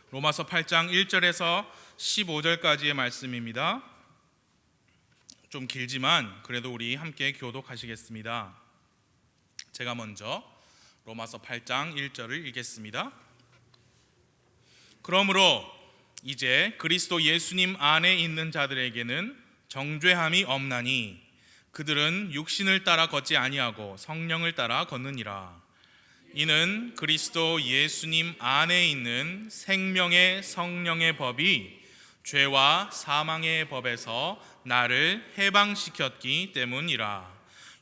로마서 8장 1절에서 15절까지의 말씀입니다. 좀 길지만 그래도 우리 함께 교독하시겠습니다. 제가 먼저 로마서 8장 1절을 읽겠습니다. 그러므로 이제 그리스도 예수님 안에 있는 자들에게는 정죄함이 없나니 그들은 육신을 따라 걷지 아니하고 성령을 따라 걷느니라. 이는 그리스도 예수님 안에 있는 생명의 성령의 법이 죄와 사망의 법에서 나를 해방시켰기 때문이라.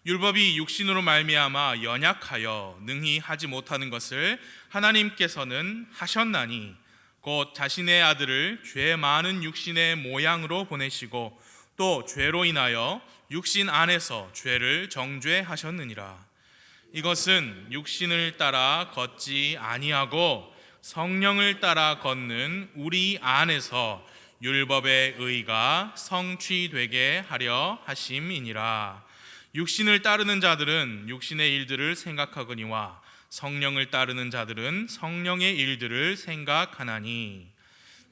율법이 육신으로 말미암아 연약하여 능히 하지 못하는 것을 하나님께서는 하셨나니 곧 자신의 아들을 죄 많은 육신의 모양으로 보내시고 또 죄로 인하여 육신 안에서 죄를 정죄하셨느니라. 이것은 육신을 따라 걷지 아니하고 성령을 따라 걷는 우리 안에서 율법의 의가 성취되게 하려 하심이니라. 육신을 따르는 자들은 육신의 일들을 생각하거니와 성령을 따르는 자들은 성령의 일들을 생각하나니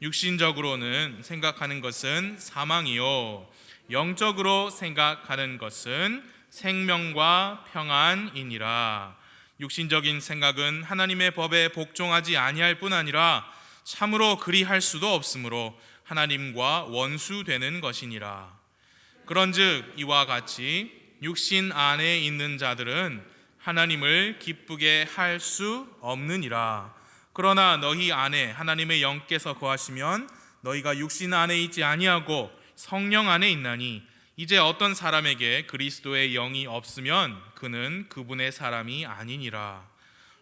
육신적으로는 생각하는 것은 사망이요 영적으로 생각하는 것은 생명과 평안이니라. 육신적인 생각은 하나님의 법에 복종하지 아니할 뿐 아니라 참으로 그리할 수도 없으므로 하나님과 원수되는 것이니라. 그런즉 이와 같이 육신 안에 있는 자들은 하나님을 기쁘게 할 수 없느니라. 그러나 너희 안에 하나님의 영께서 거하시면 너희가 육신 안에 있지 아니하고 성령 안에 있나니 이제 어떤 사람에게 그리스도의 영이 없으면 그는 그분의 사람이 아니니라.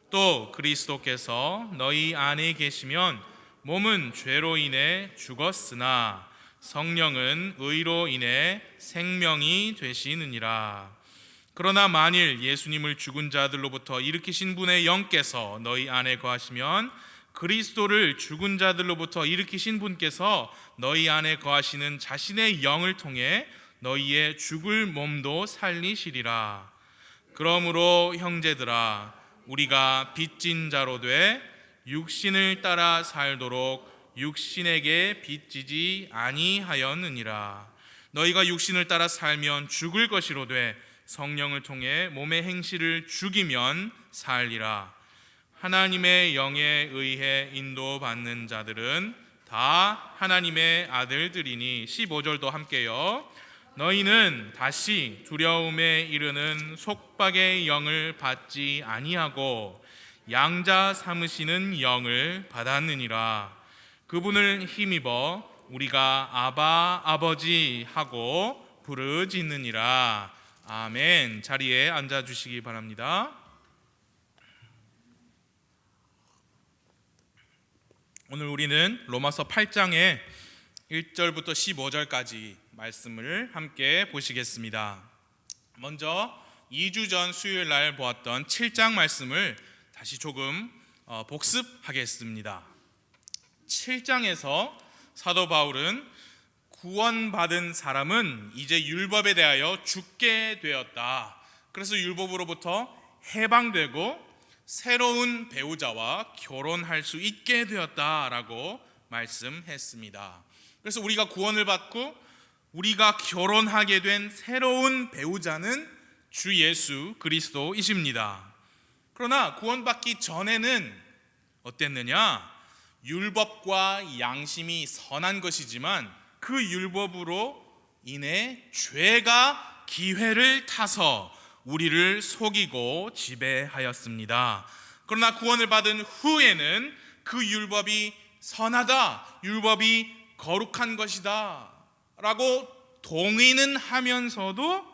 또 그리스도께서 너희 안에 계시면 몸은 죄로 인해 죽었으나 성령은 의로 인해 생명이 되시느니라. 그러나 만일 예수님을 죽은 자들로부터 일으키신 분의 영께서 너희 안에 거하시면 그리스도를 죽은 자들로부터 일으키신 분께서 너희 안에 거하시는 자신의 영을 통해 너희의 죽을 몸도 살리시리라. 그러므로 형제들아 우리가 빚진 자로 돼 육신을 따라 살도록 육신에게 빚지지 아니하였느니라. 너희가 육신을 따라 살면 죽을 것이로되 성령을 통해 몸의 행실을 죽이면 살리라. 하나님의 영에 의해 인도받는 자들은 다 하나님의 아들들이니 15절도 함께요. 너희는 다시 두려움에 이르는 속박의 영을 받지 아니하고 양자 삼으시는 영을 받았느니라. 그분을 힘입어 우리가 아바 아버지 하고 부르짖느니라. 아멘. 자리에 앉아주시기 바랍니다. 오늘 우리는 로마서 8장의 1절부터 15절까지 말씀을 함께 보시겠습니다. 먼저 2주 전 수요일 날 보았던 7장 말씀을 다시 조금 복습하겠습니다. 7장에서 사도 바울은 구원받은 사람은 이제 율법에 대하여 죽게 되었다. 그래서 율법으로부터 해방되고 새로운 배우자와 결혼할 수 있게 되었다라고 말씀했습니다. 그래서 우리가 구원을 받고 우리가 결혼하게 된 새로운 배우자는 주 예수 그리스도이십니다. 그러나 구원받기 전에는 어땠느냐? 율법과 양심이 선한 것이지만 그 율법으로 인해 죄가 기회를 타서 우리를 속이고 지배하였습니다. 그러나 구원을 받은 후에는 그 율법이 선하다, 율법이 거룩한 것이다 라고 동의는 하면서도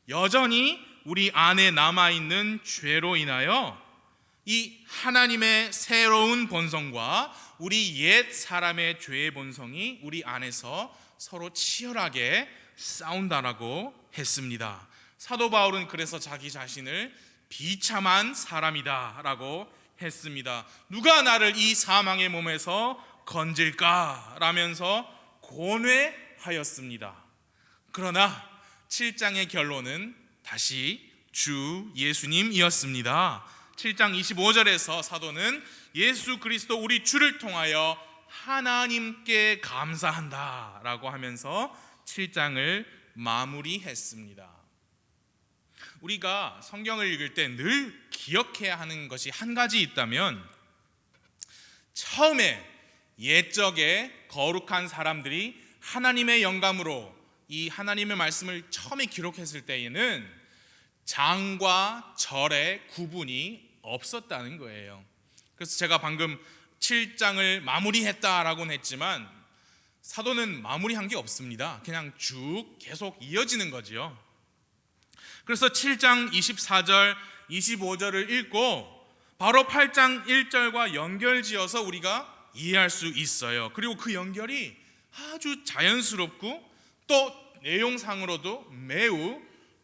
여전히 우리 안에 남아있는 죄로 인하여 이 하나님의 새로운 본성과 우리 옛 사람의 죄의 본성이 우리 안에서 서로 치열하게 싸운다라고 했습니다. 사도 바울은 그래서 자기 자신을 비참한 사람이다 라고 했습니다. 누가 나를 이 사망의 몸에서 건질까 라면서 고뇌하였습니다. 그러나 7장의 결론은 다시 주 예수님이었습니다. 7장 25절에서 사도는 예수 그리스도 우리 주를 통하여 하나님께 감사한다 라고 하면서 7장을 마무리했습니다. 우리가 성경을 읽을 때 늘 기억해야 하는 것이 한 가지 있다면, 처음에 옛적에 거룩한 사람들이 하나님의 영감으로 이 하나님의 말씀을 처음에 기록했을 때에는 장과 절의 구분이 없었다는 거예요. 그래서 제가 방금 7장을 마무리했다라고는 했지만 사도는 마무리한 게 없습니다. 그냥 쭉 계속 이어지는 거지요. 그래서 7장 24절 25절을 읽고 바로 8장 1절과 연결지어서 우리가 이해할 수 있어요. 그리고 그 연결이 아주 자연스럽고 또 내용상으로도 매우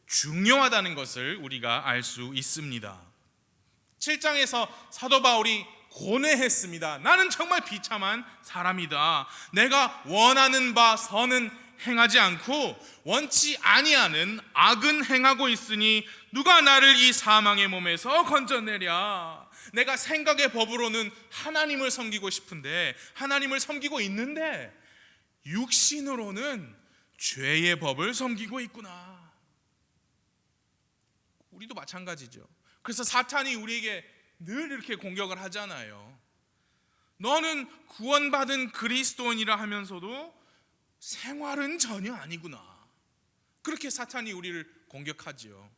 중요하다는 것을 우리가 알 수 있습니다. 7장에서 사도 바울이 고뇌했습니다. 나는 정말 비참한 사람이다. 내가 원하는 바 선은 행하지 않고 원치 아니하는 악은 행하고 있으니 누가 나를 이 사망의 몸에서 건져내랴. 내가 생각의 법으로는 하나님을 섬기고 싶은데, 하나님을 섬기고 있는데 육신으로는 죄의 법을 섬기고 있구나. 우리도 마찬가지죠. 그래서 사탄이 우리에게 늘 이렇게 공격을 하잖아요. 너는 구원받은 그리스도인이라 하면서도 생활은 전혀 아니구나. 그렇게 사탄이 우리를 공격하지요.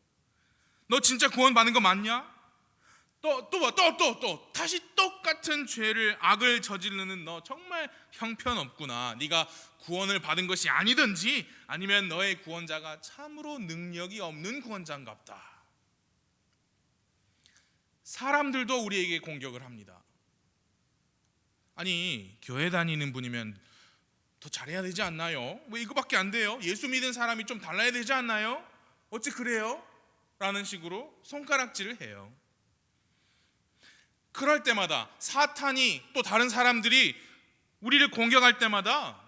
너 진짜 구원받은 거 맞냐? 또 다시 똑같은 죄를, 악을 저지르는 너 정말 형편없구나. 네가 구원을 받은 것이 아니든지 아니면 너의 구원자가 참으로 능력이 없는 구원자인갑다. 사람들도 우리에게 공격을 합니다. 아니, 교회 다니는 분이면 더 잘해야 되지 않나요? 왜 이거밖에 안 돼요? 예수 믿은 사람이 좀 달라야 되지 않나요? 어찌 그래요? 라는 식으로 손가락질을 해요. 그럴 때마다 사탄이, 또 다른 사람들이 우리를 공격할 때마다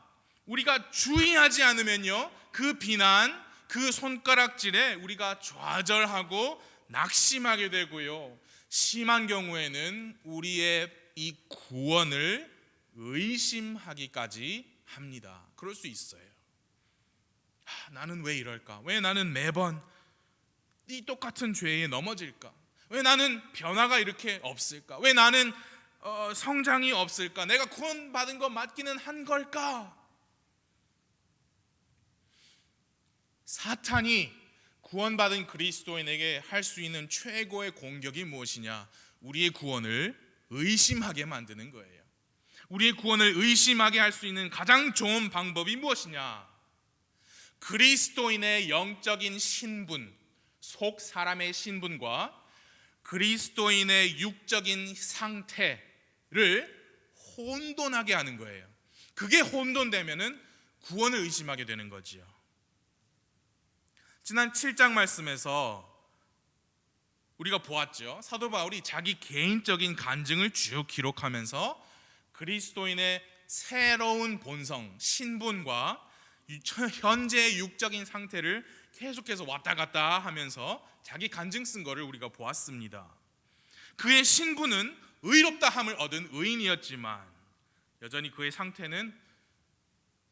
우리가 주의하지 않으면요, 그 비난, 그 손가락질에 우리가 좌절하고 낙심하게 되고요, 심한 경우에는 우리의 이 구원을 의심하기까지 합니다. 그럴 수 있어요. 나는 왜 이럴까? 왜 나는 매번 이 똑같은 죄에 넘어질까? 왜 나는 변화가 이렇게 없을까? 왜 나는 성장이 없을까? 내가 구원받은 거 맞기는 한 걸까? 사탄이 구원받은 그리스도인에게 할 수 있는 최고의 공격이 무엇이냐? 우리의 구원을 의심하게 만드는 거예요. 우리의 구원을 의심하게 할 수 있는 가장 좋은 방법이 무엇이냐? 그리스도인의 영적인 신분, 속 사람의 신분과 그리스도인의 육적인 상태를 혼돈하게 하는 거예요. 그게 혼돈되면은 구원을 의심하게 되는 거지요. 지난 7장 말씀에서 우리가 보았죠. 사도 바울이 자기 개인적인 간증을 쭉 기록하면서 그리스도인의 새로운 본성, 신분과 현재의 육적인 상태를 계속해서 왔다 갔다 하면서 자기 간증 쓴 거를 우리가 보았습니다. 그의 신분은 의롭다 함을 얻은 의인이었지만 여전히 그의 상태는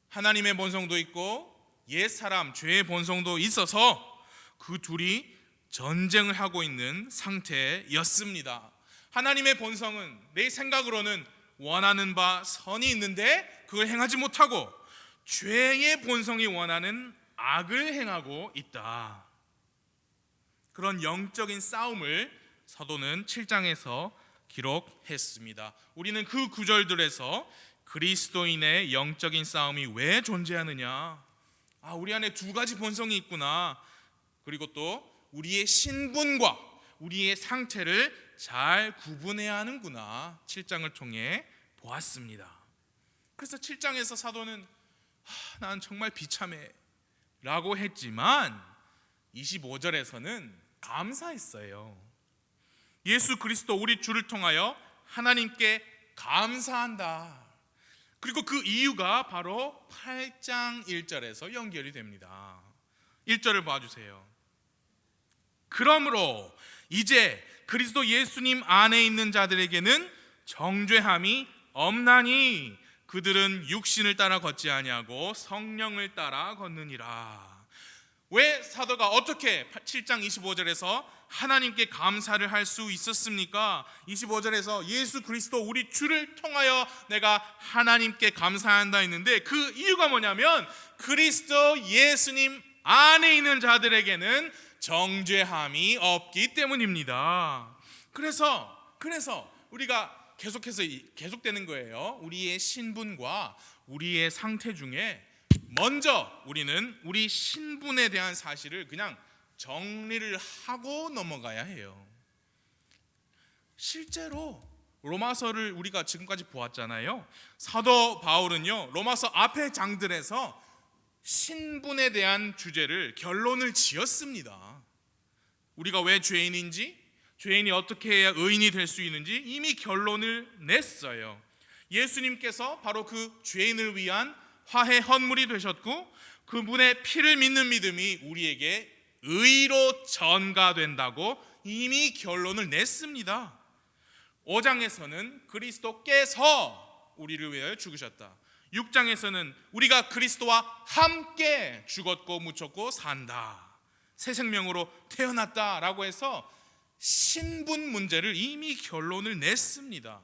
하나님의 본성도 있고 옛사람, 죄의 본성도 있어서 그 둘이 전쟁을 하고 있는 상태였습니다. 하나님의 본성은 내 생각으로는 원하는 바 선이 있는데 그걸 행하지 못하고, 죄의 본성이 원하는 악을 행하고 있다. 그런 영적인 싸움을 사도는 7장에서 기록했습니다. 우리는 그 구절들에서 그리스도인의 영적인 싸움이 왜 존재하느냐, 우리 안에 두 가지 본성이 있구나, 그리고 또 우리의 신분과 우리의 상태를 잘 구분해야 하는구나, 7장을 통해 보았습니다. 그래서 7장에서 사도는 난 정말 비참해 라고 했지만 25절에서는 감사했어요. 예수 그리스도 우리 주를 통하여 하나님께 감사한다. 그리고 그 이유가 바로 8장 1절에서 연결이 됩니다. 1절을 봐주세요. 그러므로 이제 그리스도 예수님 안에 있는 자들에게는 정죄함이 없나니 그들은 육신을 따라 걷지 아니하고 성령을 따라 걷느니라. 왜 사도가 어떻게 7장 25절에서 하나님께 감사를 할 수 있었습니까? 25절에서 예수 그리스도 우리 주를 통하여 내가 하나님께 감사한다 했는데 그 이유가 뭐냐면 그리스도 예수님 안에 있는 자들에게는 정죄함이 없기 때문입니다. 그래서 우리가 계속되는 거예요. 우리의 신분과 우리의 상태 중에 먼저 우리는 우리 신분에 대한 사실을 그냥 정리를 하고 넘어가야 해요. 실제로 로마서를 우리가 지금까지 보았잖아요. 사도 바울은요, 로마서 앞의 장들에서 신분에 대한 주제를 결론을 지었습니다. 우리가 왜 죄인인지, 죄인이 어떻게 해야 의인이 될 수 있는지 이미 결론을 냈어요. 예수님께서 바로 그 죄인을 위한 화해 헌물이 되셨고 그분의 피를 믿는 믿음이 우리에게 의로 전가된다고 이미 결론을 냈습니다. 5장에서는 그리스도께서 우리를 위하여 죽으셨다. 6장에서는 우리가 그리스도와 함께 죽었고 묻혔고 산다, 새 생명으로 태어났다라고 해서 신분 문제를 이미 결론을 냈습니다.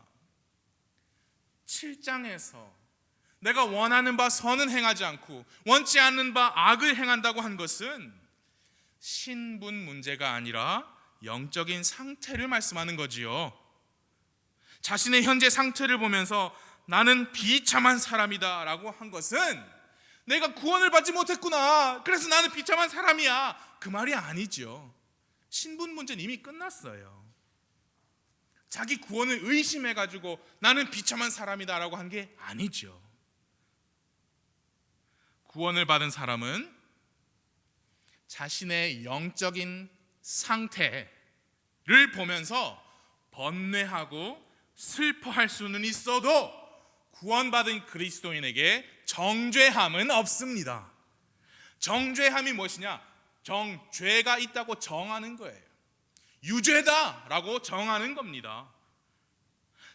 7장에서 내가 원하는 바 선은 행하지 않고 원치 않는 바 악을 행한다고 한 것은 신분 문제가 아니라 영적인 상태를 말씀하는 거지요. 자신의 현재 상태를 보면서 나는 비참한 사람이다 라고 한 것은 내가 구원을 받지 못했구나, 그래서 나는 비참한 사람이야, 그 말이 아니죠. 신분 문제는 이미 끝났어요. 자기 구원을 의심해가지고 나는 비참한 사람이다 라고 한 게 아니죠. 구원을 받은 사람은 자신의 영적인 상태를 보면서 번뇌하고 슬퍼할 수는 있어도 구원받은 그리스도인에게 정죄함은 없습니다. 정죄함이 무엇이냐? 죄가 있다고 정하는 거예요. 유죄다라고 정하는 겁니다.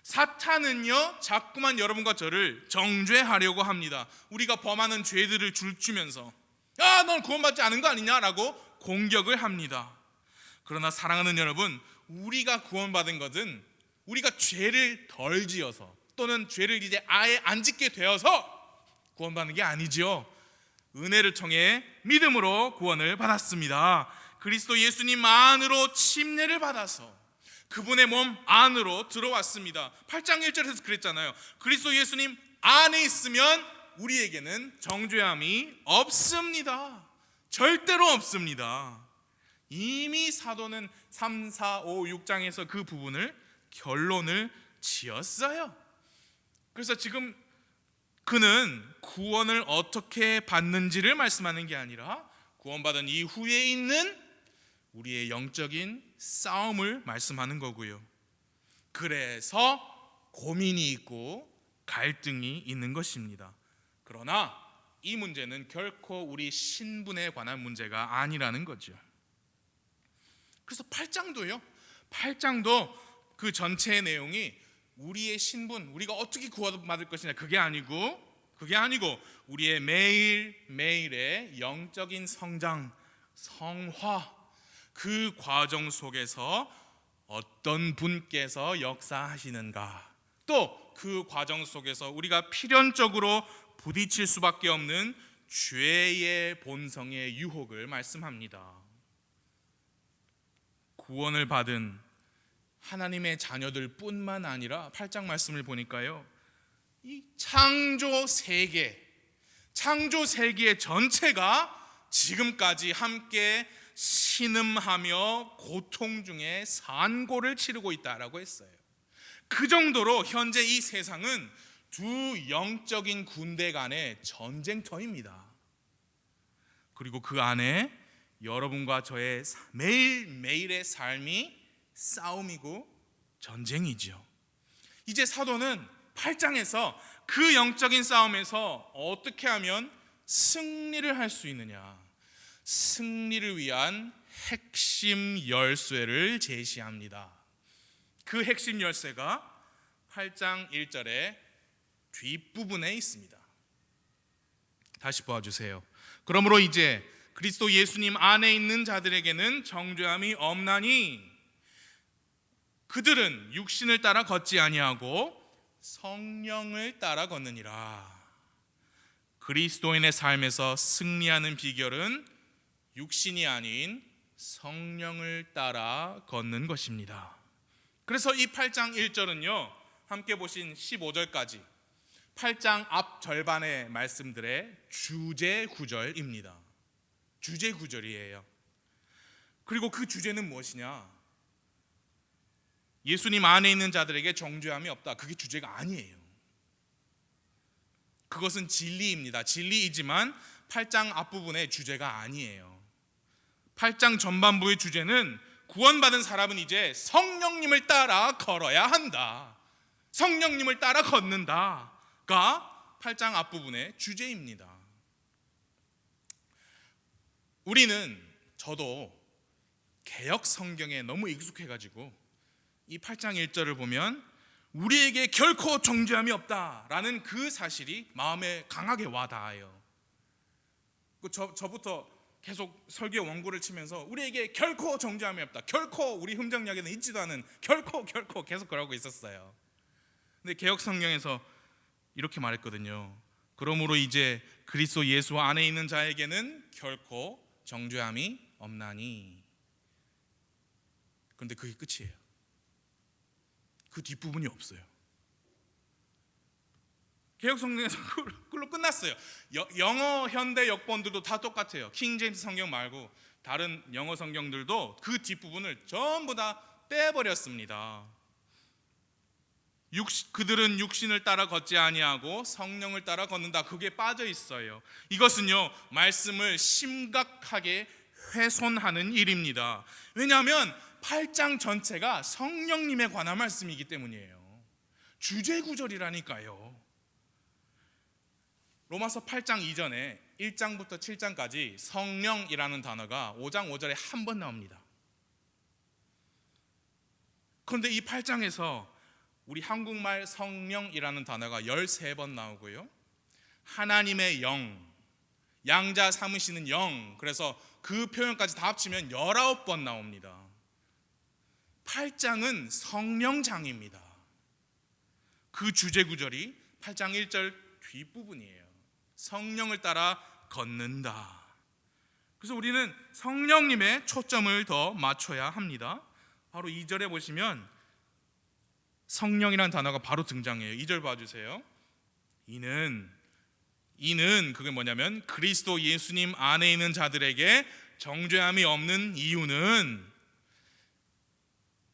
사탄은요 자꾸만 여러분과 저를 정죄하려고 합니다. 우리가 범하는 죄들을 줄주면서 넌 구원받지 않은 거 아니냐라고 공격을 합니다. 그러나 사랑하는 여러분, 우리가 구원받은 것은 우리가 죄를 덜 지어서 또는 죄를 이제 아예 안 짓게 되어서 구원받는 게 아니죠. 은혜를 통해 믿음으로 구원을 받았습니다. 그리스도 예수님 안으로 침례를 받아서 그분의 몸 안으로 들어왔습니다. 8장 1절에서 그랬잖아요. 그리스도 예수님 안에 있으면 우리에게는 정죄함이 없습니다. 절대로 없습니다. 이미 사도는 3, 4, 5, 6장에서 그 부분을 결론을 지었어요. 그래서 지금 그는 구원을 어떻게 받는지를 말씀하는 게 아니라 구원받은 이후에 있는 우리의 영적인 싸움을 말씀하는 거고요. 그래서 고민이 있고 갈등이 있는 것입니다. 그러나 이 문제는 결코 우리 신분에 관한 문제가 아니라는 거죠. 그래서 8장도 그 전체의 내용이 우리의 신분, 우리가 어떻게 구원받을 것이냐 그게 아니고 우리의 매일매일의 영적인 성장, 성화, 그 과정 속에서 어떤 분께서 역사하시는가, 또 그 과정 속에서 우리가 필연적으로 부딪힐 수밖에 없는 죄의 본성의 유혹을 말씀합니다. 구원을 받은 하나님의 자녀들 뿐만 아니라 8장 말씀을 보니까요, 이 창조 세계 전체가 지금까지 함께 신음하며 고통 중에 산고를 치르고 있다라고 했어요. 그 정도로 현재 이 세상은 두 영적인 군대 간의 전쟁터입니다. 그리고 그 안에 여러분과 저의 매일매일의 삶이 싸움이고 전쟁이죠. 이제 사도는 8장에서 그 영적인 싸움에서 어떻게 하면 승리를 할 수 있느냐, 승리를 위한 핵심 열쇠를 제시합니다. 그 핵심 열쇠가 8장 1절의 뒷부분에 있습니다. 다시 보아주세요. 그러므로 이제 그리스도 예수님 안에 있는 자들에게는 정죄함이 없나니 그들은 육신을 따라 걷지 아니하고 성령을 따라 걷느니라. 그리스도인의 삶에서 승리하는 비결은 육신이 아닌 성령을 따라 걷는 것입니다. 그래서 이 8장 1절은요, 함께 보신 15절까지 8장 앞 절반의 말씀들의 주제 구절입니다. 주제 구절이에요. 그리고 그 주제는 무엇이냐? 예수님 안에 있는 자들에게 정죄함이 없다. 그게 주제가 아니에요. 그것은 진리입니다. 진리이지만 8장 앞부분의 주제가 아니에요. 8장 전반부의 주제는 구원받은 사람은 이제 성령님을 따라 걸어야 한다. 성령님을 따라 걷는다가 8장 앞부분의 주제입니다. 저도 개역 성경에 너무 익숙해가지고 이 8장 1절을 보면 우리에게 결코 정죄함이 없다라는 그 사실이 마음에 강하게 와닿아요. 저부터 계속 설교의 원고를 치면서 우리에게 결코 정죄함이 없다, 결코 우리 흠정역에는 있지도 않은 결코 계속 그러고 있었어요. 근데 개역 성경에서 이렇게 말했거든요. 그러므로 이제 그리스도 예수 안에 있는 자에게는 결코 정죄함이 없나니. 그런데 그게 끝이에요. 그 뒷부분이 없어요. 개역 성경에서 그걸로 끝났어요. 영어 현대 역본들도 다 똑같아요. 킹 제임스 성경 말고 다른 영어 성경들도 그 뒷부분을 전부 다 떼버렸습니다. 그들은 육신을 따라 걷지 아니하고 성령을 따라 걷는다. 그게 빠져 있어요. 이것은요, 말씀을 심각하게 훼손하는 일입니다. 왜냐하면 8장 전체가 성령님에 관한 말씀이기 때문이에요. 주제 구절이라니까요. 로마서 8장 이전에 1장부터 7장까지 성령이라는 단어가 5장 5절에 한 번 나옵니다. 그런데 이 8장에서 우리 한국말 성령이라는 단어가 13번 나오고요, 하나님의 영, 양자 삼으시는 영, 그래서 그 표현까지 다 합치면 19번 나옵니다. 8장은 성령장입니다. 그 주제 구절이 8장 1절 뒷부분이에요. 성령을 따라 걷는다. 그래서 우리는 성령님의 초점을 더 맞춰야 합니다. 바로 2절에 보시면 성령이라는 단어가 바로 등장해요. 2절 봐주세요. 이는 그게 뭐냐면 그리스도 예수님 안에 있는 자들에게 정죄함이 없는 이유는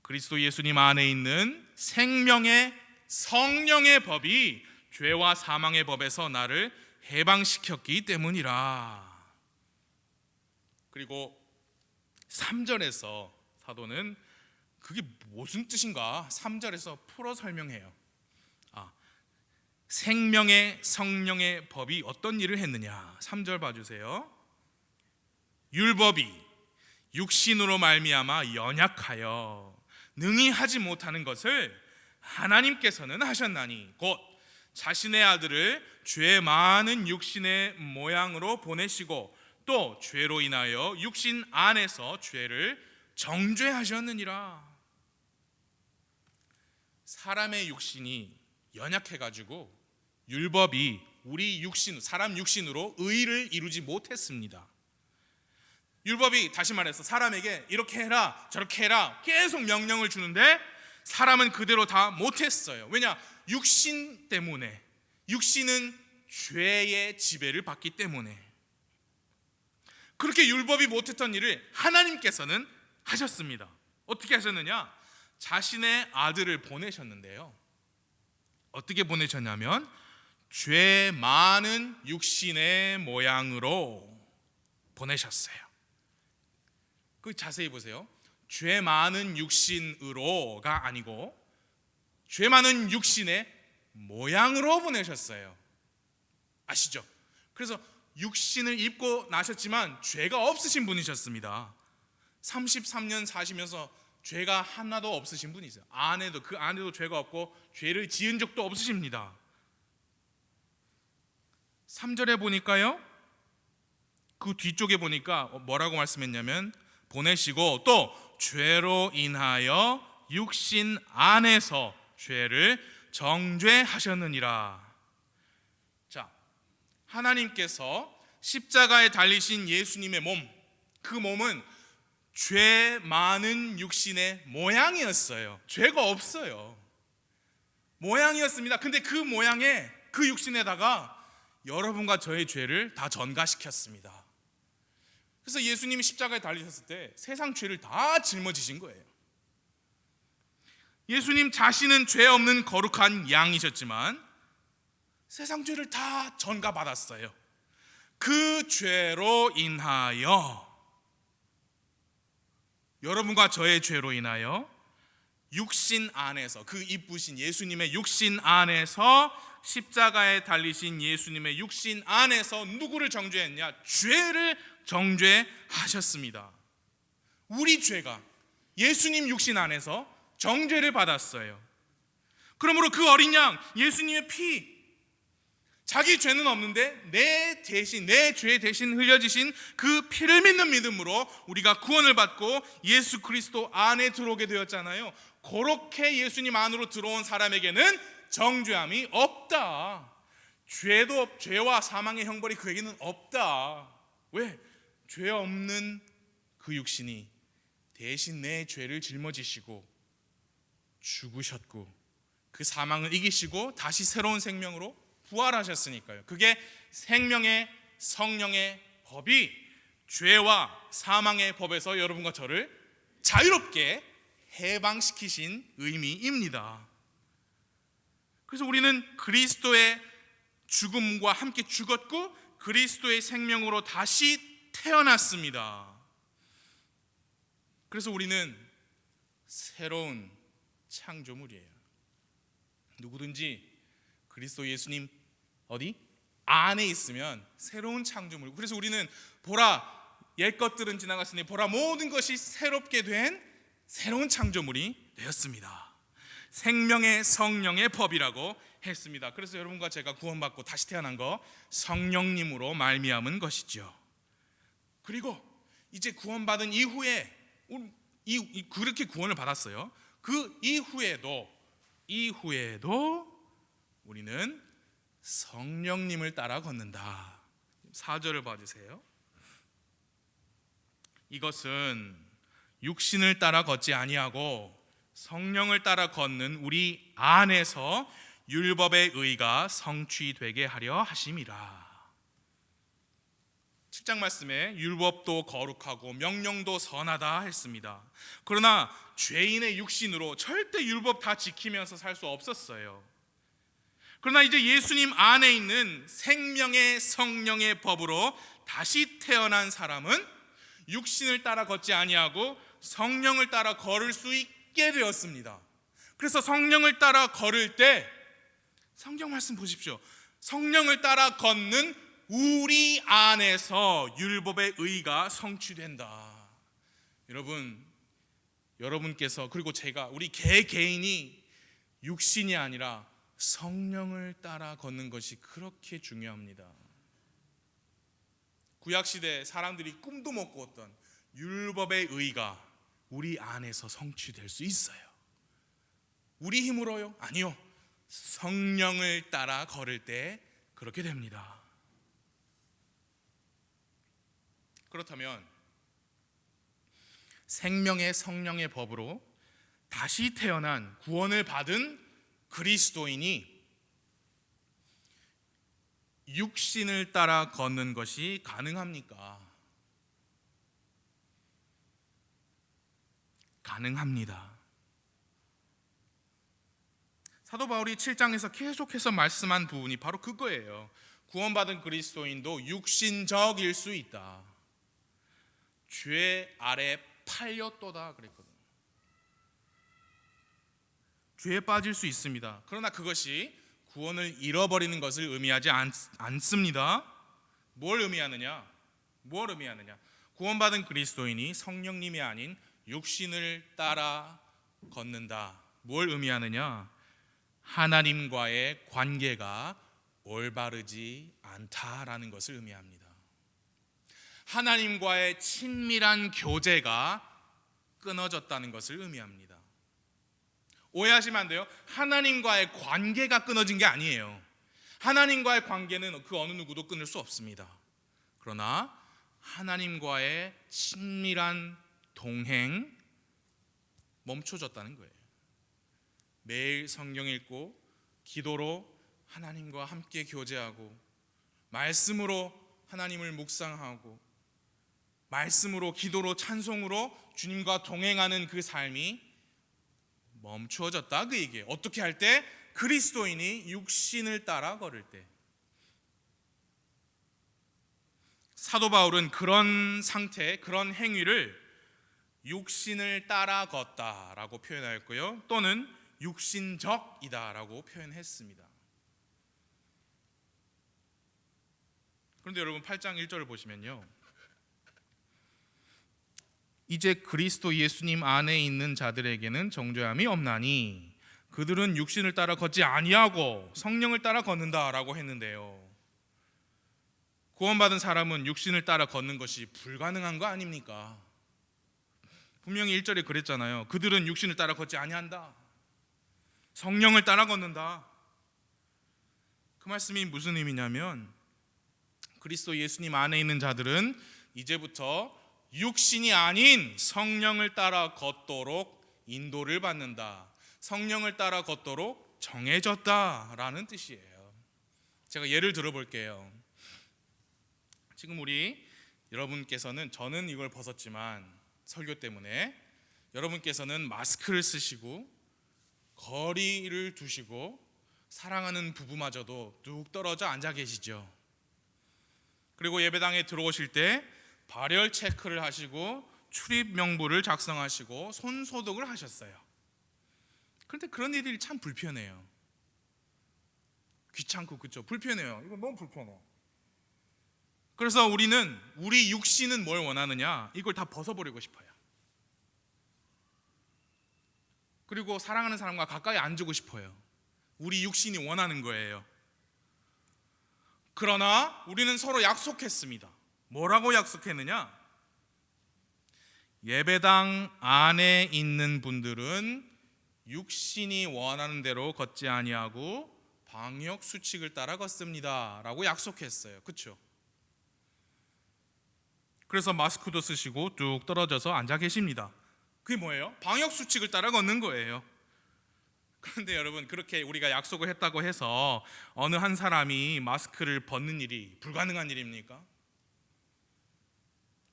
그리스도 예수님 안에 있는 생명의 성령의 법이 죄와 사망의 법에서 나를 해방시켰기 때문이라. 그리고 3절에서 사도는 그게 무슨 뜻인가 3절에서 풀어 설명해요. 생명의 성령의 법이 어떤 일을 했느냐. 3절 봐주세요. 율법이 육신으로 말미암아 연약하여 능히 하지 못하는 것을 하나님께서는 하셨나니 곧 자신의 아들을 죄 많은 육신의 모양으로 보내시고 또 죄로 인하여 육신 안에서 죄를 정죄하셨느니라. 사람의 육신이 연약해가지고 율법이 우리 육신, 사람 육신으로 의를 이루지 못했습니다. 율법이 다시 말해서 사람에게 이렇게 해라 저렇게 해라 계속 명령을 주는데 사람은 그대로 다 못했어요. 왜냐? 육신 때문에. 육신은 죄의 지배를 받기 때문에. 그렇게 율법이 못했던 일을 하나님께서는 하셨습니다. 어떻게 하셨느냐? 자신의 아들을 보내셨는데요, 어떻게 보내셨냐면 죄 많은 육신의 모양으로 보내셨어요. 그 자세히 보세요. 죄 많은 육신으로가 아니고 죄 많은 육신의 모양으로 보내셨어요. 아시죠? 그래서 육신을 입고 나셨지만 죄가 없으신 분이셨습니다. 33년 사시면서 죄가 하나도 없으신 분이세요. 그 안에도 죄가 없고 죄를 지은 적도 없으십니다. 3절에 보니까요, 그 뒤쪽에 보니까 뭐라고 말씀했냐면, 보내시고 또 죄로 인하여 육신 안에서 죄를 정죄하셨느니라. 자, 하나님께서 십자가에 달리신 예수님의 몸, 그 몸은 죄 많은 육신의 모양이었어요. 죄가 없어요. 모양이었습니다. 근데 그 모양에, 그 육신에다가 여러분과 저의 죄를 다 전가시켰습니다. 그래서 예수님이 십자가에 달리셨을 때 세상 죄를 다 짊어지신 거예요. 예수님 자신은 죄 없는 거룩한 양이셨지만 세상 죄를 다 전가받았어요. 그 죄로 인하여, 여러분과 저의 죄로 인하여 육신 안에서, 그 이쁘신 예수님의 육신 안에서, 십자가에 달리신 예수님의 육신 안에서 누구를 정죄했냐? 죄를 정죄하셨습니다. 우리 죄가 예수님 육신 안에서 정죄를 받았어요. 그러므로 그 어린 양 예수님의 피, 자기 죄는 없는데 내 죄 대신 흘려지신 그 피를 믿는 믿음으로 우리가 구원을 받고 예수 그리스도 안에 들어오게 되었잖아요. 그렇게 예수님 안으로 들어온 사람에게는 정죄함이 없다. 죄와 사망의 형벌이 그에게는 없다. 왜? 죄 없는 그 육신이 대신 내 죄를 짊어지시고 죽으셨고 그 사망을 이기시고 다시 새로운 생명으로 부활하셨으니까요. 그게 생명의 성령의 법이 죄와 사망의 법에서 여러분과 저를 자유롭게 해방시키신 의미입니다. 그래서 우리는 그리스도의 죽음과 함께 죽었고 그리스도의 생명으로 다시 태어났습니다. 그래서 우리는 새로운 창조물이에요. 누구든지 그리스도 예수님 어디? 안에 있으면 새로운 창조물. 그래서 우리는 보라 옛 것들은 지나갔으니 보라 모든 것이 새롭게 된 새로운 창조물이 되었습니다. 생명의 성령의 법이라고 했습니다. 그래서 여러분과 제가 구원받고 다시 태어난 거 성령님으로 말미암은 것이죠. 그리고 이제 구원받은 이후에 그렇게 구원을 받았어요. 그 이후에도 우리는 성령님을 따라 걷는다. 4절을 봐주세요. 이것은 육신을 따라 걷지 아니하고 성령을 따라 걷는 우리 안에서 율법의 의가 성취되게 하려 하심이라. 7장 말씀에 율법도 거룩하고 명령도 선하다 했습니다. 그러나 죄인의 육신으로 절대 율법 다 지키면서 살 수 없었어요. 그러나 이제 예수님 안에 있는 생명의 성령의 법으로 다시 태어난 사람은 육신을 따라 걷지 아니하고 성령을 따라 걸을 수 있게 되었습니다. 그래서 성령을 따라 걸을 때 성경 말씀 보십시오. 성령을 따라 걷는 우리 안에서 율법의 의가 성취된다. 여러분께서 그리고 제가 우리 개인이 육신이 아니라 성령을 따라 걷는 것이 그렇게 중요합니다. 구약시대 사람들이 꿈도 못 꿨던 율법의 의가 우리 안에서 성취될 수 있어요. 우리 힘으로요? 아니요. 성령을 따라 걸을 때 그렇게 됩니다. 그렇다면 생명의 성령의 법으로 다시 태어난 구원을 받은 그리스도인이 육신을 따라 걷는 것이 가능합니까? 가능합니다. 사도 바울이 7장에서 계속해서 말씀한 부분이 바로 그거예요. 구원받은 그리스도인도 육신적일 수 있다. 죄 아래 팔렸도다 그랬거든요. 죄에 빠질 수 있습니다. 그러나 그것이 구원을 잃어버리는 것을 의미하지 않습니다. 뭘 의미하느냐? 구원받은 그리스도인이 성령님이 아닌 육신을 따라 걷는다. 뭘 의미하느냐? 하나님과의 관계가 올바르지 않다라는 것을 의미합니다. 하나님과의 친밀한 교제가 끊어졌다는 것을 의미합니다. 오해하시면 안 돼요. 하나님과의 관계가 끊어진 게 아니에요. 하나님과의 관계는 그 어느 누구도 끊을 수 없습니다. 그러나 하나님과의 친밀한 동행 멈춰졌다는 거예요. 매일 성경 읽고 기도로 하나님과 함께 교제하고 말씀으로 하나님을 묵상하고 말씀으로 기도로 찬송으로 주님과 동행하는 그 삶이 멈추어졌다 그 얘기예요. 어떻게 할 때? 그리스도인이 육신을 따라 걸을 때. 사도 바울은 그런 상태, 그런 행위를 육신을 따라 걷다라고 표현하였고요, 또는 육신적이다라고 표현했습니다. 그런데 여러분 8장 1절을 보시면요, 이제 그리스도 예수님 안에 있는 자들에게는 정죄함이 없나니 그들은 육신을 따라 걷지 아니하고 성령을 따라 걷는다라고 했는데요, 구원받은 사람은 육신을 따라 걷는 것이 불가능한 거 아닙니까? 분명히 1절에 그랬잖아요. 그들은 육신을 따라 걷지 아니한다, 성령을 따라 걷는다. 그 말씀이 무슨 의미냐면 그리스도 예수님 안에 있는 자들은 이제부터 육신이 아닌 성령을 따라 걷도록 인도를 받는다, 성령을 따라 걷도록 정해졌다라는 뜻이에요. 제가 예를 들어볼게요. 지금 여러분께서는, 저는 이걸 벗었지만 설교 때문에 여러분께서는 마스크를 쓰시고 거리를 두시고 사랑하는 부부마저도 뚝 떨어져 앉아 계시죠. 그리고 예배당에 들어오실 때 발열 체크를 하시고 출입 명부를 작성하시고 손 소독을 하셨어요. 그런데 그런 일들이 참 불편해요. 귀찮고, 그렇죠? 불편해요. 이거 너무 불편해요. 그래서 우리 육신은 뭘 원하느냐? 이걸 다 벗어버리고 싶어요. 그리고 사랑하는 사람과 가까이 앉고 싶어요. 우리 육신이 원하는 거예요. 그러나 우리는 서로 약속했습니다. 뭐라고 약속했느냐? 예배당 안에 있는 분들은 육신이 원하는 대로 걷지 아니하고 방역 수칙을 따라 걷습니다 라고 약속했어요. 그렇죠? 그래서 마스크도 쓰시고 뚝 떨어져서 앉아 계십니다. 그게 뭐예요? 방역 수칙을 따라 걷는 거예요. 그런데 여러분, 그렇게 우리가 약속을 했다고 해서 어느 한 사람이 마스크를 벗는 일이 불가능한 일입니까?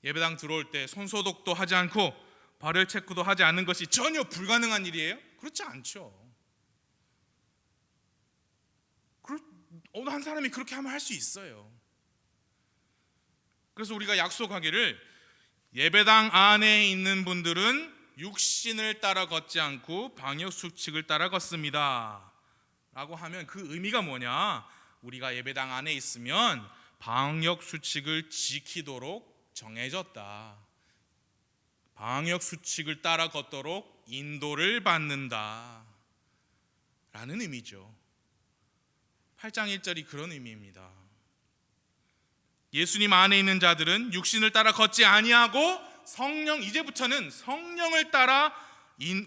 예배당 들어올 때 손소독도 하지 않고 발열 체크도 하지 않는 것이 전혀 불가능한 일이에요? 그렇지 않죠. 어느 한 사람이 그렇게 하면 할 수 있어요. 그래서 우리가 약속하기를, 예배당 안에 있는 분들은 육신을 따라 걷지 않고 방역 수칙을 따라 걷습니다 라고 하면 그 의미가 뭐냐? 우리가 예배당 안에 있으면 방역 수칙을 지키도록 정해졌다, 방역 수칙을 따라 걷도록 인도를 받는다 라는 의미죠. 8장 1절이 그런 의미입니다. 예수님 안에 있는 자들은 육신을 따라 걷지 아니하고 이제부터는 성령을 따라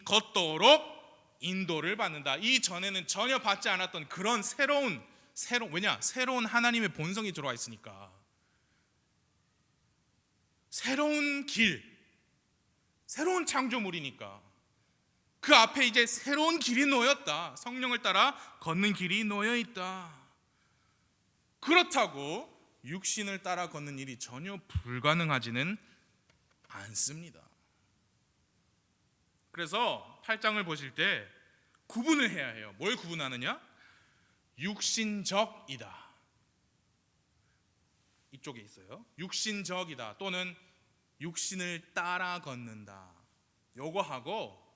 걷도록 인도를 받는다. 이전에는 전혀 받지 않았던 그런 새로운 하나님의 본성이 들어와 있으니까 새로운 길, 새로운 창조물이니까 그 앞에 이제 새로운 길이 놓였다. 성령을 따라 걷는 길이 놓여 있다. 그렇다고 육신을 따라 걷는 일이 전혀 불가능하지는 않습니다. 그래서 8장을 보실 때 구분을 해야 해요. 뭘 구분하느냐? 육신적이다, 이쪽에 있어요. 육신적이다 또는 육신을 따라 걷는다, 요거하고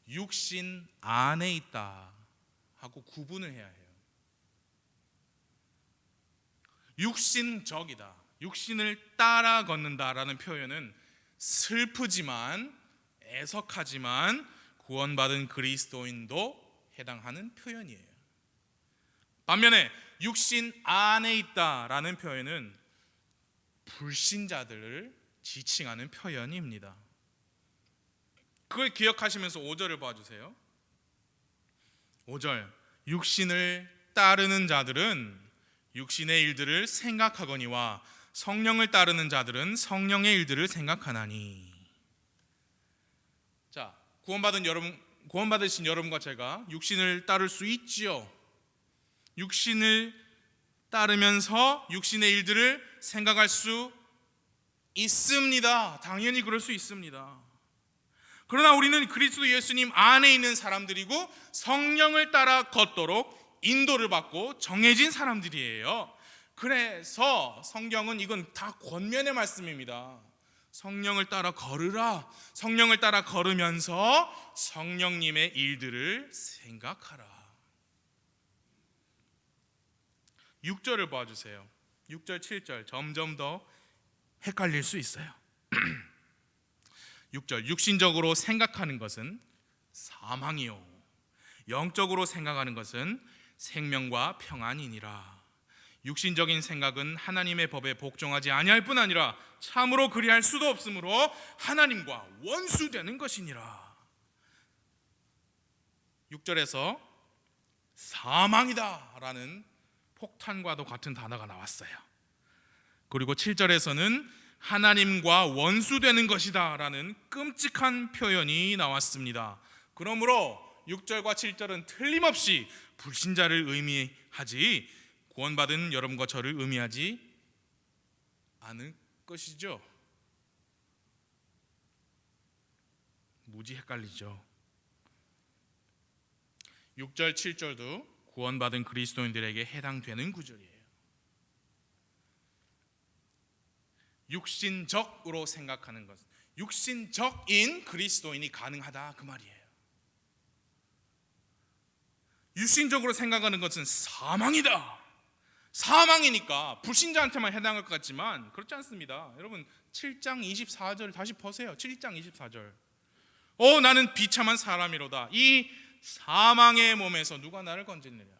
육신 안에 있다 하고 구분을 해야 해요. 육신적이다, 육신을 따라 걷는다라는 표현은 슬프지만 애석하지만 구원받은 그리스도인도 해당하는 표현이에요. 반면에 육신 안에 있다라는 표현은 불신자들을 지칭하는 표현입니다. 그걸 기억하시면서 5절을 봐주세요. 5절, 육신을 따르는 자들은 육신의 일들을 생각하거니와 성령을 따르는 자들은 성령의 일들을 생각하나니. 자, 구원받으신 여러분과 제가 육신을 따를 수 있지요. 육신을 따르면서 육신의 일들을 생각할 수 있습니다. 당연히 그럴 수 있습니다. 그러나 우리는 그리스도 예수님 안에 있는 사람들이고 성령을 따라 걷도록 인도를 받고 정해진 사람들이에요. 그래서 성경은 이건 다 권면의 말씀입니다. 성령을 따라 걸으라. 성령을 따라 걸으면서 성령님의 일들을 생각하라. 6절을 봐주세요. 6절 7절 점점 더 헷갈릴 수 있어요. 6절, 육신적으로 생각하는 것은 사망이요 영적으로 생각하는 것은 생명과 평안이니라. 육신적인 생각은 하나님의 법에 복종하지 아니할 뿐 아니라 참으로 그리할 수도 없으므로 하나님과 원수되는 것이니라. 6절에서 사망이다 라는 폭탄과도 같은 단어가 나왔어요. 그리고 7절에서는 하나님과 원수되는 것이다 라는 끔찍한 표현이 나왔습니다. 그러므로 6절과 7절은 틀림없이 불신자를 의미하지 구원받은 여러분과 저를 의미하지 않을 것이죠. 무지 헷갈리죠. 6절 7절도 구원받은 그리스도인들에게 해당되는 구절이에요. 육신적으로 생각하는 것, 육신적인 그리스도인이 가능하다 그 말이에요. 육신적으로 생각하는 것은 사망이다. 사망이니까 불신자한테만 해당할 것 같지만 그렇지 않습니다. 여러분 7장 24절 다시 보세요. 7장 24절. 나는 비참한 사람이로다. 이 사망의 몸에서 누가 나를 건지느냐.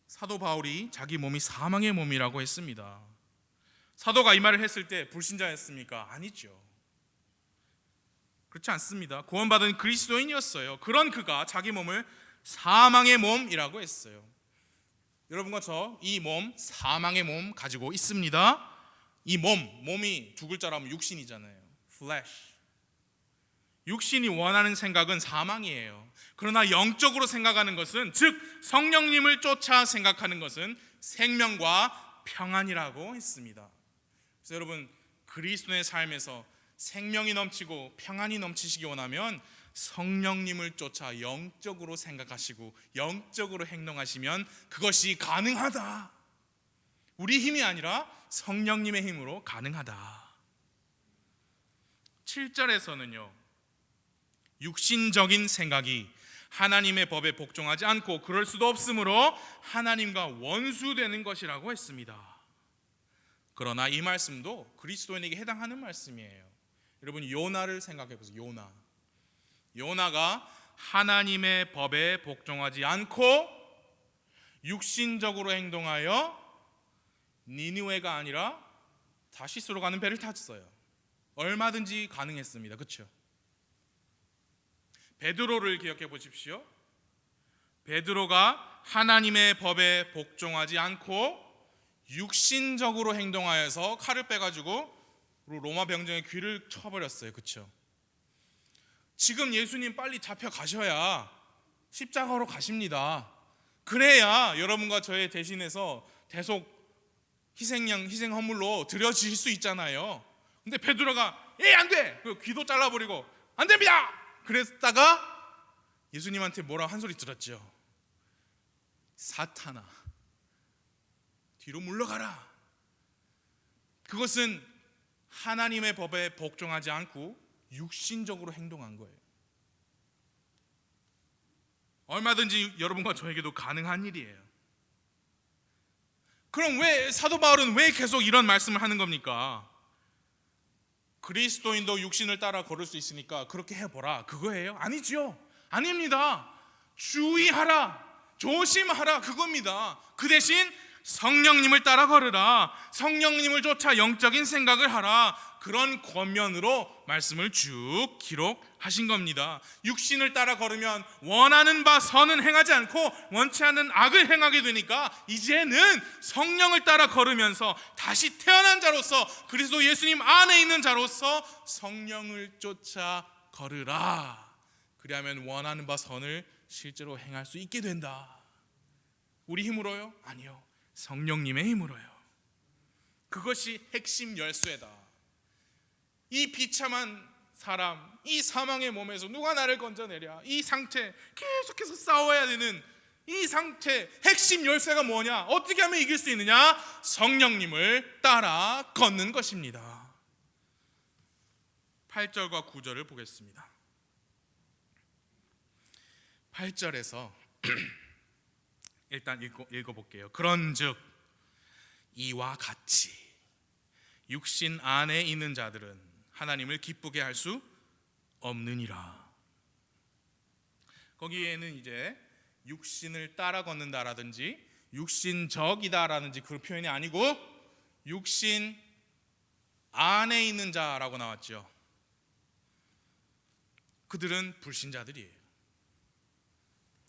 사도 바울이 자기 몸이 사망의 몸이라고 했습니다. 사도가 이 말을 했을 때 불신자였습니까? 아니죠. 그렇지 않습니다. 구원받은 그리스도인이었어요. 그런 그가 자기 몸을 사망의 몸이라고 했어요. 여러분과 저 이 몸, 사망의 몸 가지고 있습니다. 이 몸이 두 글자로 하면 육신이잖아요. flesh. 육신이 원하는 생각은 사망이에요. 그러나 영적으로 생각하는 것은, 즉 성령님을 쫓아 생각하는 것은 생명과 평안이라고 했습니다. 그래서 여러분 그리스도의 삶에서 생명이 넘치고 평안이 넘치시기 원하면 성령님을 쫓아 영적으로 생각하시고 영적으로 행동하시면 그것이 가능하다. 우리 힘이 아니라 성령님의 힘으로 가능하다. 7절에서는요, 육신적인 생각이 하나님의 법에 복종하지 않고 그럴 수도 없으므로 하나님과 원수되는 것이라고 했습니다. 그러나 이 말씀도 그리스도인에게 해당하는 말씀이에요. 여러분 요나를 생각해 보세요. 요나가 하나님의 법에 복종하지 않고 육신적으로 행동하여 니느웨가 아니라 다시스로 가는 배를 탔어요. 얼마든지 가능했습니다. 그렇죠? 베드로를 기억해 보십시오. 베드로가 하나님의 법에 복종하지 않고 육신적으로 행동하여서 칼을 빼가지고 로마 병정의 귀를 쳐버렸어요. 그렇죠? 지금 예수님 빨리 잡혀가셔야 십자가로 가십니다. 그래야 여러분과 저의 대신해서 대속 희생 헌물로 드려지실 수 있잖아요. 근데 베드로가 안 돼! 귀도 잘라버리고 안 됩니다! 그랬다가 예수님한테 뭐라 한 소리 들었죠. 사탄아, 뒤로 물러가라. 그것은 하나님의 법에 복종하지 않고 육신적으로 행동한 거예요. 얼마든지 여러분과 저에게도 가능한 일이에요. 그럼 왜 사도 바울은 왜 계속 이런 말씀을 하는 겁니까? 그리스도인도 육신을 따라 걸을 수 있으니까 그렇게 해보라, 그거예요? 아니지요. 아닙니다. 주의하라, 조심하라, 그겁니다. 그 대신 성령님을 따라 걸으라, 성령님을 쫓아 영적인 생각을 하라, 그런 권면으로 말씀을 쭉 기록하신 겁니다. 육신을 따라 걸으면 원하는 바 선은 행하지 않고 원치 않는 악을 행하게 되니까 이제는 성령을 따라 걸으면서 다시 태어난 자로서, 그리스도 예수님 안에 있는 자로서 성령을 쫓아 걸으라. 그리하면 원하는 바 선을 실제로 행할 수 있게 된다. 우리 힘으로요? 아니요, 성령님의 힘으로요. 그것이 핵심 열쇠다. 이 비참한 사람, 이 사망의 몸에서 누가 나를 건져내랴, 이 상태, 계속해서 싸워야 되는 이 상태, 핵심 열쇠가 뭐냐? 어떻게 하면 이길 수 있느냐? 성령님을 따라 걷는 것입니다. 8절과 9절을 보겠습니다. 8절에서 일단 읽어볼게요. 그런즉 이와 같이 육신 안에 있는 자들은 하나님을 기쁘게 할 수 없느니라. 거기에는 이제 육신을 따라 걷는다라든지 육신적이다라든지 그 표현이 아니고 육신 안에 있는 자라고 나왔죠. 그들은 불신자들이에요.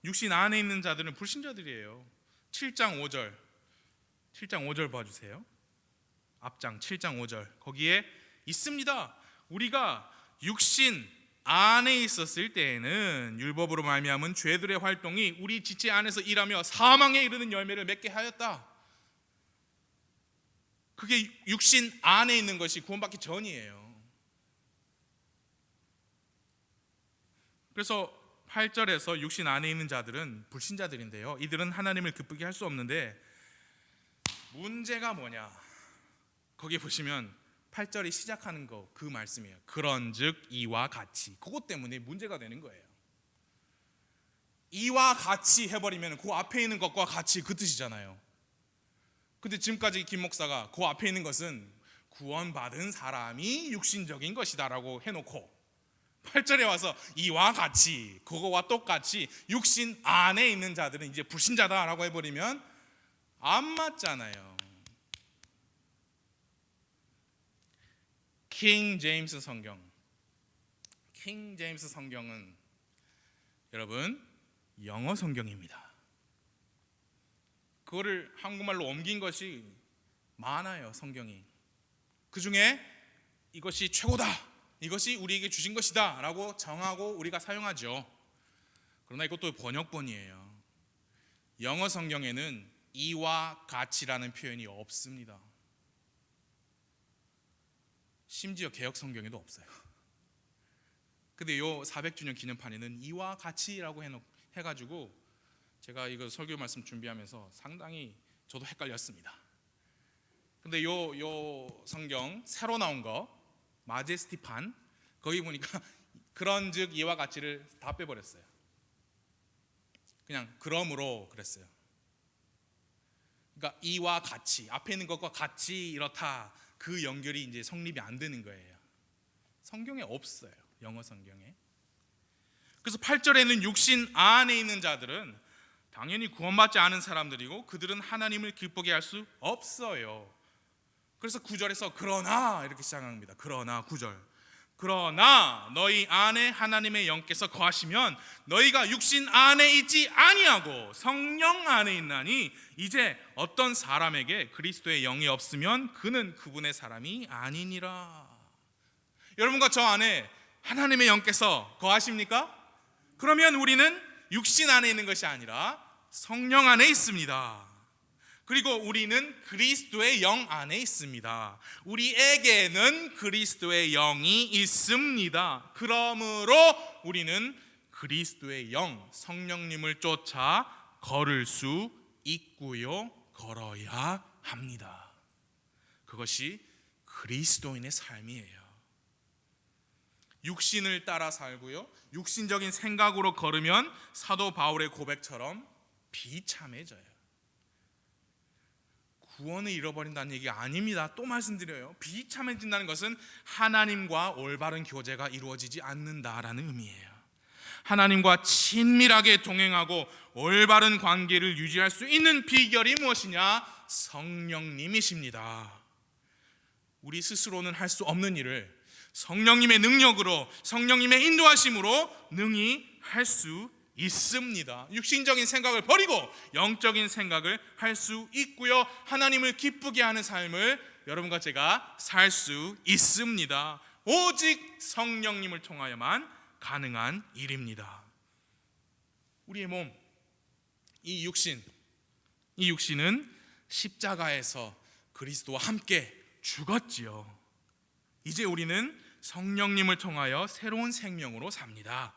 육신 안에 있는 자들은 불신자들이에요. 7장 5절 봐주세요. 앞장 7장 5절 거기에 있습니다. 우리가 육신 안에 있었을 때에는 율법으로 말미암은 죄들의 활동이 우리 지체 안에서 일하며 사망에 이르는 열매를 맺게 하였다. 그게 육신 안에 있는 것이 구원받기 전이에요. 그래서 8절에서 육신 안에 있는 자들은 불신자들인데요, 이들은 하나님을 기쁘게 할 수 없는데 문제가 뭐냐? 거기 보시면 8절이 시작하는 거 그 말씀이에요. 그런즉 이와 같이. 그것 때문에 문제가 되는 거예요. 이와 같이 해버리면 그 앞에 있는 것과 같이 그 뜻이잖아요. 근데 지금까지 김 목사가 그 앞에 있는 것은 구원받은 사람이 육신적인 것이다 라고 해놓고 8절에 와서 이와 같이, 그거와 똑같이 육신 안에 있는 자들은 이제 불신자다 라고 해버리면 안 맞잖아요. 킹 제임스 성경은 여러분 영어 성경입니다. 그거를 한국말로 옮긴 것이 많아요. 성경이 그 중에 이것이 최고다, 이것이 우리에게 주신 것이다 라고 정하고 우리가 사용하죠. 그러나 이것도 번역본이에요. 영어 성경에는 이와 같이라는 표현이 없습니다. 심지어 개역 성경에도 없어요. 근데 요 400주년 기념판에는 이와 같이라고 해가지고 제가 이거 설교 말씀 준비하면서 상당히 저도 헷갈렸습니다. 근데 요 성경 새로 나온 거 마제스티판 거기 보니까 그런즉 이와 같이를 다 빼버렸어요. 그냥 그러므로 그랬어요. 그러니까 이와 같이, 앞에 있는 것과 같이 이렇다, 그 연결이 이제 성립이 안 되는 거예요. 성경에 없어요, 영어 성경에. 그래서 8절에는 육신 안에 있는 자들은 당연히 구원받지 않은 사람들이고 그들은 하나님을 기쁘게 할 수 없어요. 그래서 9절에서 그러나 이렇게 시작합니다. 그러나 9절, 그러나 너희 안에 하나님의 영께서 거하시면 너희가 육신 안에 있지 아니하고 성령 안에 있나니 이제 어떤 사람에게 그리스도의 영이 없으면 그는 그분의 사람이 아니니라. 여러분과 저 안에 하나님의 영께서 거하십니까? 그러면 우리는 육신 안에 있는 것이 아니라 성령 안에 있습니다. 그리고 우리는 그리스도의 영 안에 있습니다. 우리에게는 그리스도의 영이 있습니다. 그러므로 우리는 그리스도의 영, 성령님을 쫓아 걸을 수 있고요, 걸어야 합니다. 그것이 그리스도인의 삶이에요. 육신을 따라 살고요, 육신적인 생각으로 걸으면 사도 바울의 고백처럼 비참해져요. 구원을 잃어버린다는 얘기 아닙니다. 또 말씀드려요. 비참해진다는 것은 하나님과 올바른 교제가 이루어지지 않는다라는 의미예요. 하나님과 친밀하게 동행하고 올바른 관계를 유지할 수 있는 비결이 무엇이냐? 성령님이십니다. 우리 스스로는 할 수 없는 일을 성령님의 능력으로, 성령님의 인도하심으로 능히 할 수 있습니다. 육신적인 생각을 버리고 영적인 생각을 할 수 있고요, 하나님을 기쁘게 하는 삶을 여러분과 제가 살 수 있습니다. 오직 성령님을 통하여만 가능한 일입니다. 우리의 몸, 이 육신은 십자가에서 그리스도와 함께 죽었지요. 이제 우리는 성령님을 통하여 새로운 생명으로 삽니다.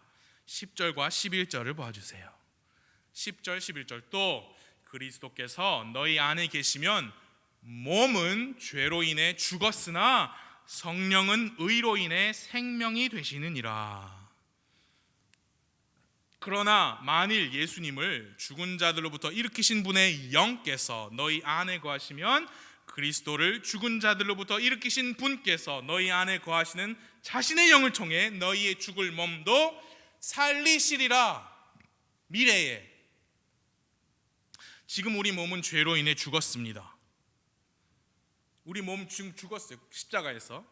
10절과 11절을 봐주세요. 10절 11절 또 그리스도께서 너희 안에 계시면 몸은 죄로 인해 죽었으나 성령은 의로 인해 생명이 되시느니라. 그러나 만일 예수님을 죽은 자들로부터 일으키신 분의 영께서 너희 안에 거하시면 그리스도를 죽은 자들로부터 일으키신 분께서 너희 안에 거하시는 자신의 영을 통해 너희의 죽을 몸도 살리시리라. 미래에, 지금 우리 몸은 죄로 인해 죽었습니다. 우리 몸 지금 죽었어요, 십자가에서.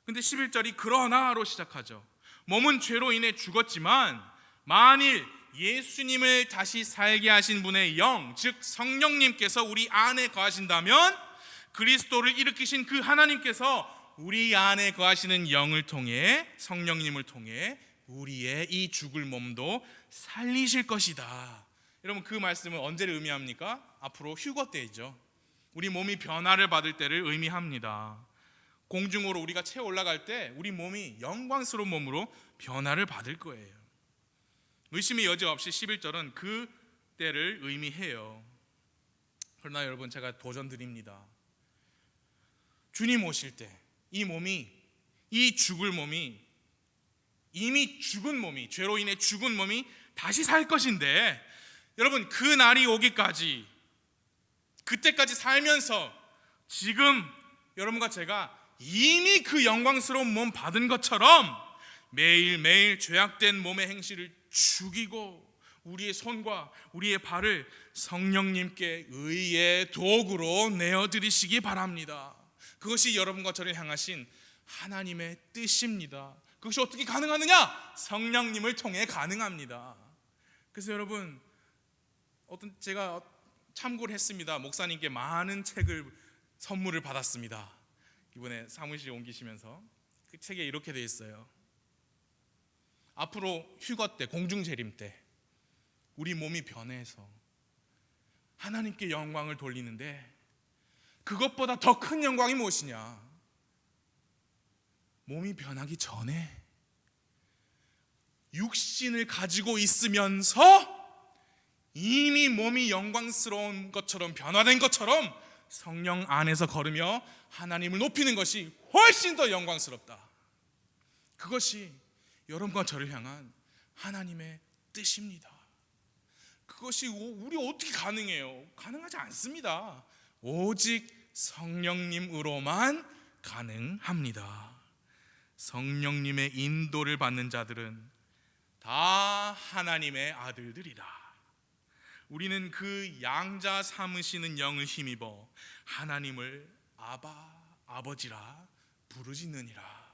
근데 11절이 그러나로 시작하죠. 몸은 죄로 인해 죽었지만 만일 예수님을 다시 살게 하신 분의 영, 즉 성령님께서 우리 안에 거하신다면 그리스도를 일으키신 그 하나님께서 우리 안에 거하시는 영을 통해, 성령님을 통해 우리의 이 죽을 몸도 살리실 것이다. 여러분, 그 말씀은 언제를 의미합니까? 앞으로 휴거 때이죠. 우리 몸이 변화를 받을 때를 의미합니다. 공중으로 우리가 채 올라갈 때 우리 몸이 영광스러운 몸으로 변화를 받을 거예요. 의심의 여지 없이 11절은 그 때를 의미해요. 그러나 여러분, 제가 도전 드립니다. 주님 오실 때 이 몸이, 이 죽을 몸이, 이미 죽은 몸이, 죄로 인해 죽은 몸이 다시 살 것인데, 여러분, 그 날이 오기까지, 그때까지 살면서 지금 여러분과 제가 이미 그 영광스러운 몸 받은 것처럼 매일매일 죄악된 몸의 행실을 죽이고 우리의 손과 우리의 발을 성령님께 의의 도구로 내어드리시기 바랍니다. 그것이 여러분과 저를 향하신 하나님의 뜻입니다. 그것이 어떻게 가능하느냐? 성령님을 통해 가능합니다. 그래서 여러분, 제가 참고를 했습니다. 목사님께 많은 책을 선물을 받았습니다. 이번에 사무실에 옮기시면서 그 책에 이렇게 되어 있어요. 앞으로 휴거 때, 공중재림 때 우리 몸이 변해서 하나님께 영광을 돌리는데, 그것보다 더 큰 영광이 무엇이냐? 몸이 변하기 전에 육신을 가지고 있으면서 이미 몸이 영광스러운 것처럼, 변화된 것처럼 성령 안에서 걸으며 하나님을 높이는 것이 훨씬 더 영광스럽다. 그것이 여러분과 저를 향한 하나님의 뜻입니다. 그것이 우리 어떻게 가능해요? 가능하지 않습니다. 오직 성령님으로만 가능합니다. 성령님의 인도를 받는 자들은 다 하나님의 아들들이다. 우리는 그 양자 삼으시는 영을 힘입어 하나님을 아바, 아버지라 부르짖느니라.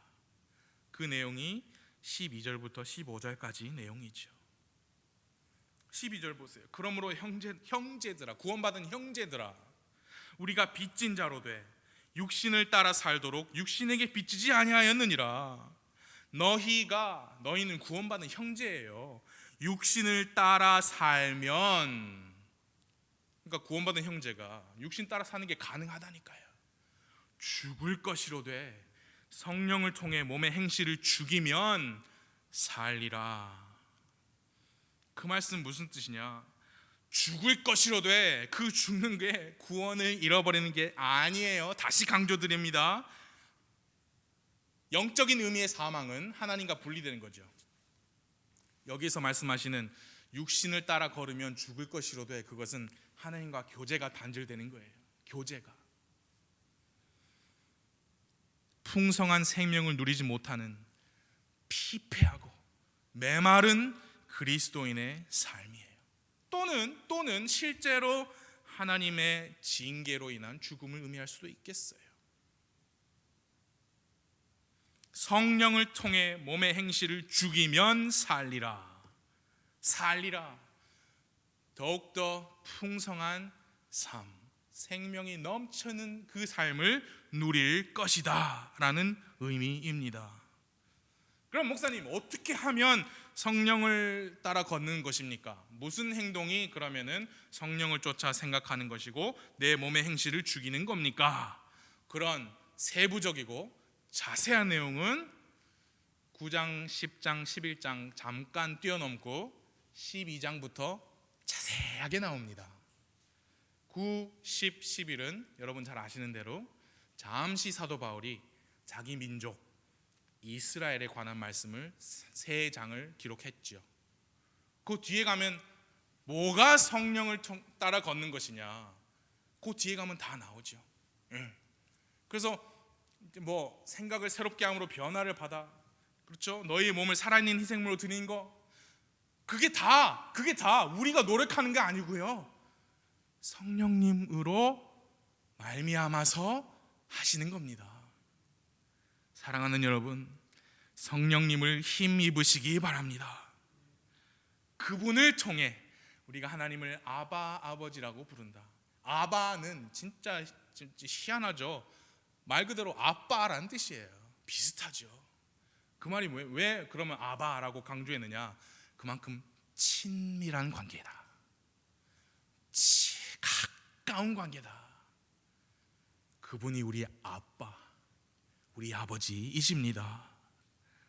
그 내용이 12절부터 15절까지 내용이죠. 12절 보세요. 그러므로 형제들아, 구원받은 형제들아, 우리가 빚진 자로 돼 육신을 따라 살도록 육신에게 빚지지 아니하였느니라. 너희는 구원받은 형제예요. 육신을 따라 살면, 그러니까 구원받은 형제가 육신 따라 사는 게 가능하다니까요. 죽을 것이로되 성령을 통해 몸의 행실을 죽이면 살리라. 그 말씀 무슨 뜻이냐? 죽을 것이로되 그 죽는 게 구원을 잃어버리는 게 아니에요. 다시 강조드립니다. 영적인 의미의 사망은 하나님과 분리되는 거죠. 여기서 말씀하시는 육신을 따라 걸으면 죽을 것이로되 그것은 하나님과 교제가 단절되는 거예요. 교제가. 풍성한 생명을 누리지 못하는 피폐하고 메마른 그리스도인의 삶이에요. 또는 실제로 하나님의 징계로 인한 죽음을 의미할 수도 있겠어요. 성령을 통해 몸의 행실을 죽이면 살리라. 더욱더 풍성한 삶, 생명이 넘치는 그 삶을 누릴 것이다 라는 의미입니다. 그럼 목사님, 어떻게 하면 성령을 따라 걷는 것입니까? 무슨 행동이 그러면은 성령을 쫓아 생각하는 것이고 내 몸의 행실을 죽이는 겁니까? 그런 세부적이고 자세한 내용은 9장, 10장, 11장 잠깐 뛰어넘고 12장부터 자세하게 나옵니다. 9, 10, 11은 여러분 잘 아시는 대로 잠시 사도 바울이 자기 민족 이스라엘에 관한 말씀을 3장을 기록했죠. 그 뒤에 가면 뭐가 성령을 따라 걷는 것이냐, 그 뒤에 가면 다 나오죠. 그래서 뭐 생각을 새롭게 함으로 변화를 받아, 그렇죠? 너희의 몸을 살아있는 희생물로 드리는 거, 그게 다 우리가 노력하는 게 아니고요, 성령님으로 말미암아서 하시는 겁니다. 사랑하는 여러분, 성령님을 힘입으시기 바랍니다. 그분을 통해 우리가 하나님을 아바, 아버지라고 부른다. 아바는 진짜 희한하죠. 말 그대로 아빠라는 뜻이에요. 비슷하죠. 그 말이 뭐예요? 왜 그러면 아바라고 강조했느냐? 그만큼 친밀한 관계다. 가까운 관계다. 그분이 우리 아빠, 우리 아버지이십니다.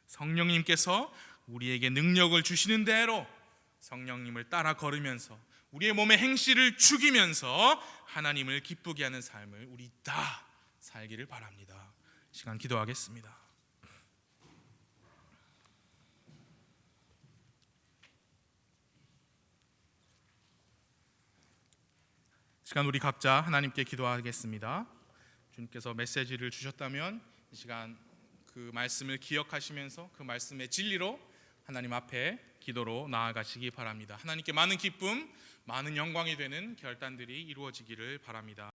성령님께서 우리에게 능력을 주시는 대로 성령님을 따라 걸으면서 우리의 몸의 행실을 죽이면서 하나님을 기쁘게 하는 삶을 우리 다 살기를 바랍니다. 시간 기도하겠습니다. 시간 우리 각자 하나님께 기도하겠습니다. 주님께서 메시지를 주셨다면 이 시간 그 말씀을 기억하시면서 그 말씀의 진리로 하나님 앞에 기도로 나아가시기 바랍니다. 하나님께 많은 기쁨, 많은 영광이 되는 결단들이 이루어지기를 바랍니다.